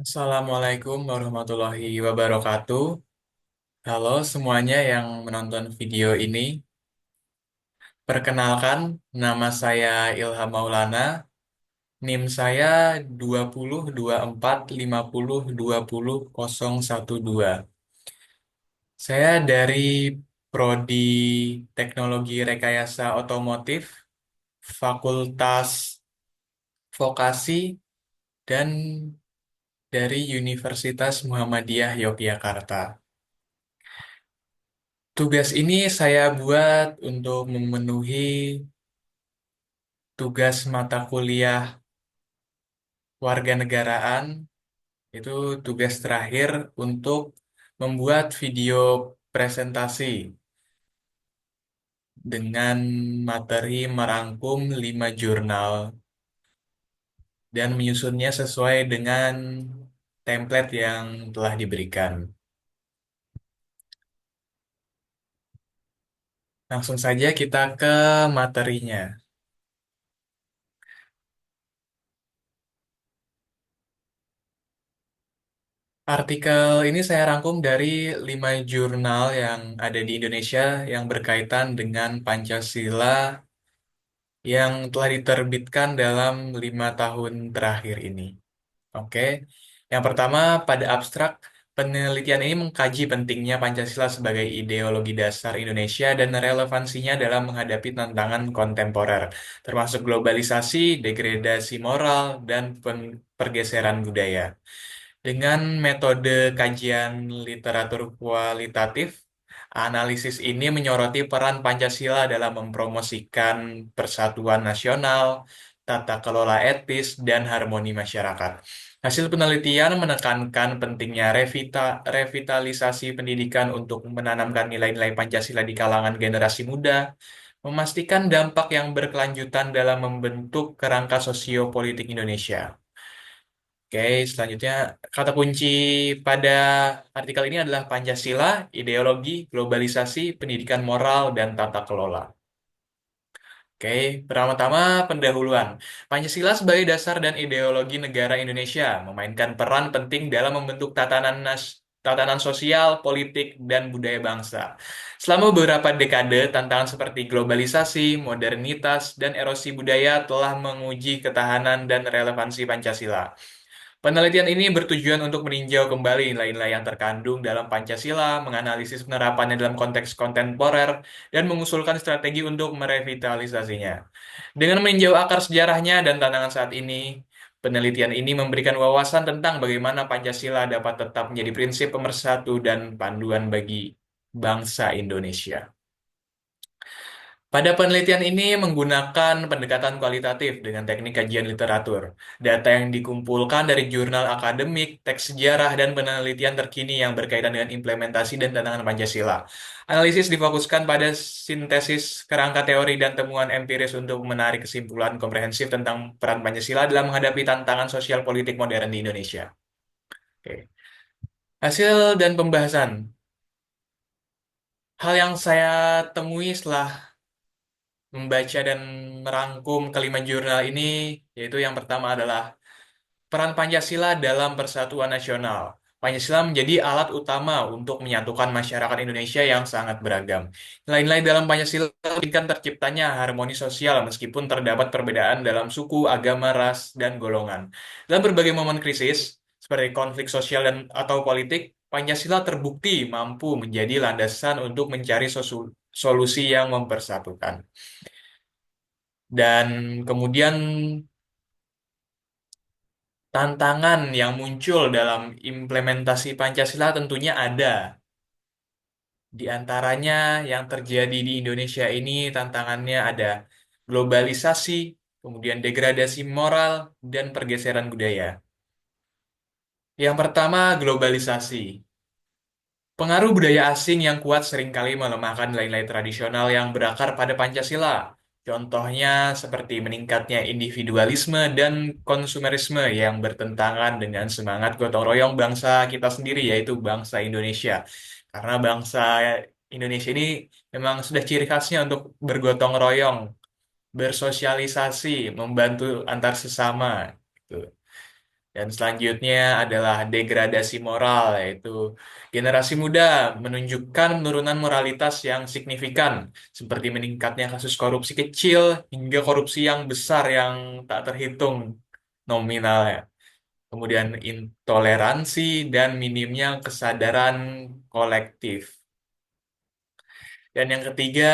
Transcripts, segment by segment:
Assalamualaikum warahmatullahi wabarakatuh. Halo semuanya yang menonton video ini. Perkenalkan, nama saya Ilham Maulana. NIM saya 2024502012. Saya dari Prodi Teknologi Rekayasa Otomotif, Fakultas Vokasi, dan dari Universitas Muhammadiyah Yogyakarta. Tugas ini saya buat untuk memenuhi tugas mata kuliah warganegaraan, itu tugas terakhir untuk membuat video presentasi dengan materi merangkum 5 jurnal dan menyusunnya sesuai dengan template yang telah diberikan. Langsung saja kita ke materinya. Artikel ini saya rangkum dari 5 jurnal yang ada di Indonesia yang berkaitan dengan Pancasila yang telah diterbitkan dalam 5 tahun terakhir ini. Oke, yang pertama pada abstrak, penelitian ini mengkaji pentingnya Pancasila sebagai ideologi dasar Indonesia dan relevansinya dalam menghadapi tantangan kontemporer, termasuk globalisasi, degradasi moral, dan pergeseran budaya. Dengan metode kajian literatur kualitatif, analisis ini menyoroti peran Pancasila dalam mempromosikan persatuan nasional, tata kelola etis, dan harmoni masyarakat. Hasil penelitian menekankan pentingnya revitalisasi pendidikan untuk menanamkan nilai-nilai Pancasila di kalangan generasi muda, memastikan dampak yang berkelanjutan dalam membentuk kerangka sosiopolitik Indonesia. Oke, selanjutnya kata kunci pada artikel ini adalah Pancasila, ideologi, globalisasi, pendidikan moral, dan tata kelola. Oke, pertama-tama pendahuluan. Pancasila sebagai dasar dan ideologi negara Indonesia memainkan peran penting dalam membentuk tatanan sosial, politik, dan budaya bangsa. Selama beberapa dekade, tantangan seperti globalisasi, modernitas, dan erosi budaya telah menguji ketahanan dan relevansi Pancasila. Penelitian ini bertujuan untuk meninjau kembali nilai-nilai yang terkandung dalam Pancasila, menganalisis penerapannya dalam konteks kontemporer, dan mengusulkan strategi untuk merevitalisasinya. Dengan meninjau akar sejarahnya dan tantangan saat ini, penelitian ini memberikan wawasan tentang bagaimana Pancasila dapat tetap menjadi prinsip pemersatu dan panduan bagi bangsa Indonesia. Pada penelitian ini menggunakan pendekatan kualitatif dengan teknik kajian literatur. Data yang dikumpulkan dari jurnal akademik, teks sejarah, dan penelitian terkini yang berkaitan dengan implementasi dan tantangan Pancasila. Analisis difokuskan pada sintesis kerangka teori dan temuan empiris untuk menarik kesimpulan komprehensif tentang peran Pancasila dalam menghadapi tantangan sosial politik modern di Indonesia. Oke. Hasil dan pembahasan. Hal yang saya temui setelah membaca dan merangkum kelima jurnal ini, yaitu yang pertama adalah peran Pancasila dalam persatuan nasional. Pancasila menjadi alat utama untuk menyatukan masyarakat Indonesia yang sangat beragam. Nilai-nilai dalam Pancasila memberikan terciptanya harmoni sosial meskipun terdapat perbedaan dalam suku, agama, ras, dan golongan. Dalam berbagai momen krisis, seperti konflik sosial dan atau politik, Pancasila terbukti mampu menjadi landasan untuk mencari solusi yang mempersatukan. Dan kemudian tantangan yang muncul dalam implementasi Pancasila tentunya ada. Di antaranya yang terjadi di Indonesia ini tantangannya ada globalisasi, kemudian degradasi moral, dan pergeseran budaya. Yang pertama, globalisasi. Pengaruh budaya asing yang kuat seringkali melemahkan nilai-nilai tradisional yang berakar pada Pancasila. Contohnya seperti meningkatnya individualisme dan konsumerisme yang bertentangan dengan semangat gotong royong bangsa kita sendiri, yaitu bangsa Indonesia. Karena bangsa Indonesia ini memang sudah ciri khasnya untuk bergotong royong, bersosialisasi, membantu antar sesama, gitu. Dan selanjutnya adalah degradasi moral, yaitu generasi muda menunjukkan penurunan moralitas yang signifikan, seperti meningkatnya kasus korupsi kecil hingga korupsi yang besar yang tak terhitung nominalnya. Kemudian intoleransi dan minimnya kesadaran kolektif. Dan yang ketiga,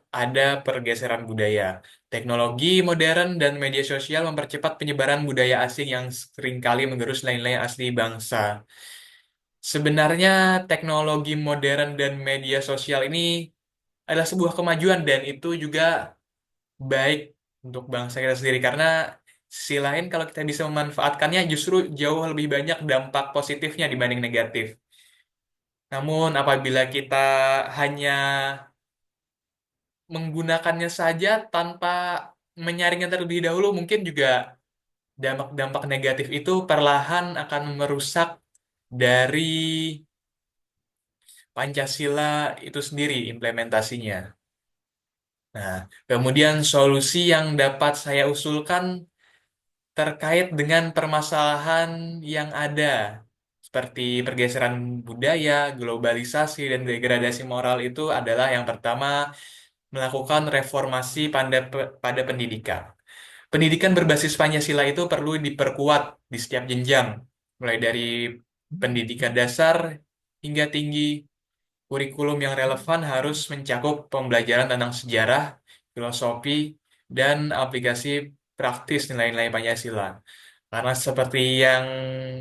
ada pergeseran budaya. Teknologi modern dan media sosial mempercepat penyebaran budaya asing yang seringkali menggerus nilai-nilai asli bangsa. Sebenarnya teknologi modern dan media sosial ini adalah sebuah kemajuan dan itu juga baik untuk bangsa kita sendiri karena sisi lain kalau kita bisa memanfaatkannya justru jauh lebih banyak dampak positifnya dibanding negatif. Namun apabila kita hanya menggunakannya saja tanpa menyaringnya terlebih dahulu, mungkin juga dampak-dampak negatif itu perlahan akan merusak dari Pancasila itu sendiri implementasinya. Nah, kemudian solusi yang dapat saya usulkan terkait dengan permasalahan yang ada, seperti pergeseran budaya, globalisasi, dan degradasi moral itu adalah yang pertama, melakukan reformasi pada pendidikan. Pendidikan berbasis Pancasila itu perlu diperkuat di setiap jenjang, mulai dari pendidikan dasar hingga tinggi. Kurikulum yang relevan harus mencakup pembelajaran tentang sejarah, filosofi, dan aplikasi praktis nilai-nilai Pancasila. Karena seperti yang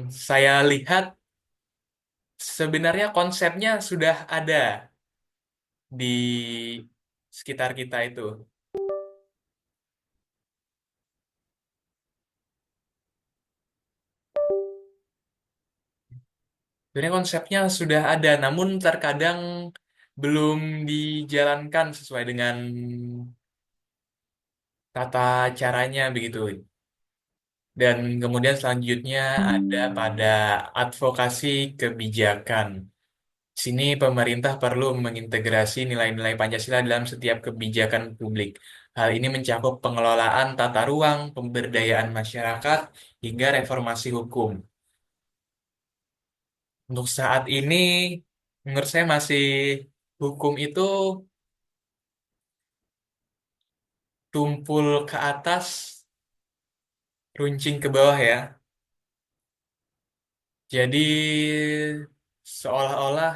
saya lihat, sebenarnya konsepnya sudah ada di sekitar kita itu. Sebenarnya konsepnya sudah ada, namun terkadang belum dijalankan sesuai dengan tata caranya begitu. Dan kemudian selanjutnya ada pada advokasi kebijakan. Sini pemerintah perlu mengintegrasi nilai-nilai Pancasila dalam setiap kebijakan publik. Hal ini mencakup pengelolaan tata ruang, pemberdayaan masyarakat, hingga reformasi hukum. Untuk saat ini, menurut saya masih hukum itu tumpul ke atas, runcing ke bawah ya. Jadi seolah-olah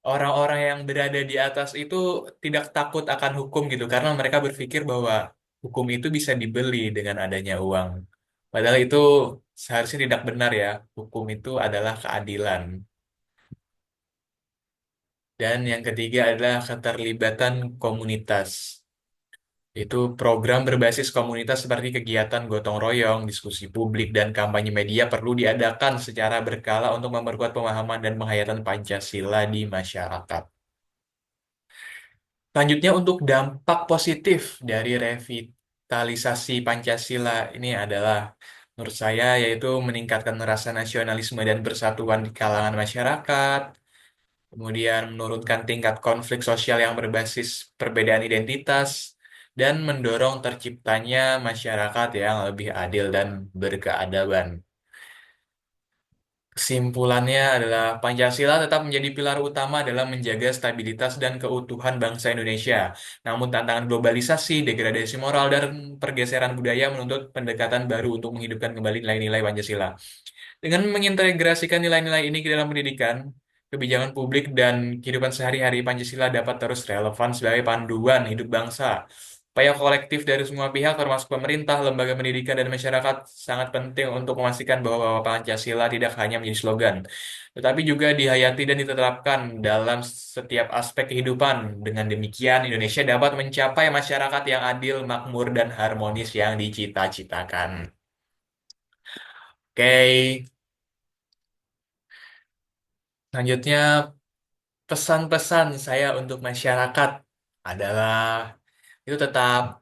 orang-orang yang berada di atas itu tidak takut akan hukum gitu karena mereka berpikir bahwa hukum itu bisa dibeli dengan adanya uang. Padahal itu seharusnya tidak benar ya. Hukum itu adalah keadilan. Dan yang ketiga adalah keterlibatan komunitas. Itu program berbasis komunitas seperti kegiatan gotong royong, diskusi publik, dan kampanye media perlu diadakan secara berkala untuk memperkuat pemahaman dan penghayatan Pancasila di masyarakat. Selanjutnya untuk dampak positif dari revitalisasi Pancasila ini adalah menurut saya yaitu meningkatkan rasa nasionalisme dan persatuan di kalangan masyarakat, kemudian menurunkan tingkat konflik sosial yang berbasis perbedaan identitas, dan mendorong terciptanya masyarakat yang lebih adil dan berkeadaban. Kesimpulannya adalah Pancasila tetap menjadi pilar utama dalam menjaga stabilitas dan keutuhan bangsa Indonesia. Namun tantangan globalisasi, degradasi moral, dan pergeseran budaya menuntut pendekatan baru untuk menghidupkan kembali nilai-nilai Pancasila. Dengan mengintegrasikan nilai-nilai ini ke dalam pendidikan, kebijakan publik, dan kehidupan sehari-hari, Pancasila dapat terus relevan sebagai panduan hidup bangsa. Upaya kolektif dari semua pihak, termasuk pemerintah, lembaga pendidikan, dan masyarakat, sangat penting untuk memastikan bahwa Pancasila tidak hanya menjadi slogan, tetapi juga dihayati dan diterapkan dalam setiap aspek kehidupan. Dengan demikian, Indonesia dapat mencapai masyarakat yang adil, makmur, dan harmonis yang dicita-citakan. Oke, selanjutnya pesan-pesan saya untuk masyarakat adalah itu tetap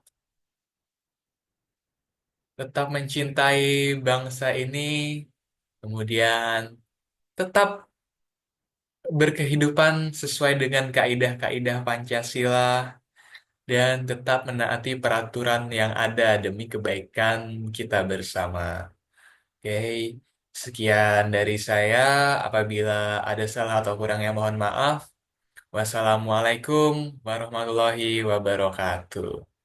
tetap mencintai bangsa ini, kemudian tetap berkehidupan sesuai dengan kaidah-kaidah Pancasila dan tetap menaati peraturan yang ada demi kebaikan kita bersama. Oke, sekian dari saya. Apabila ada salah atau kurangnya mohon maaf. Wassalamualaikum warahmatullahi wabarakatuh.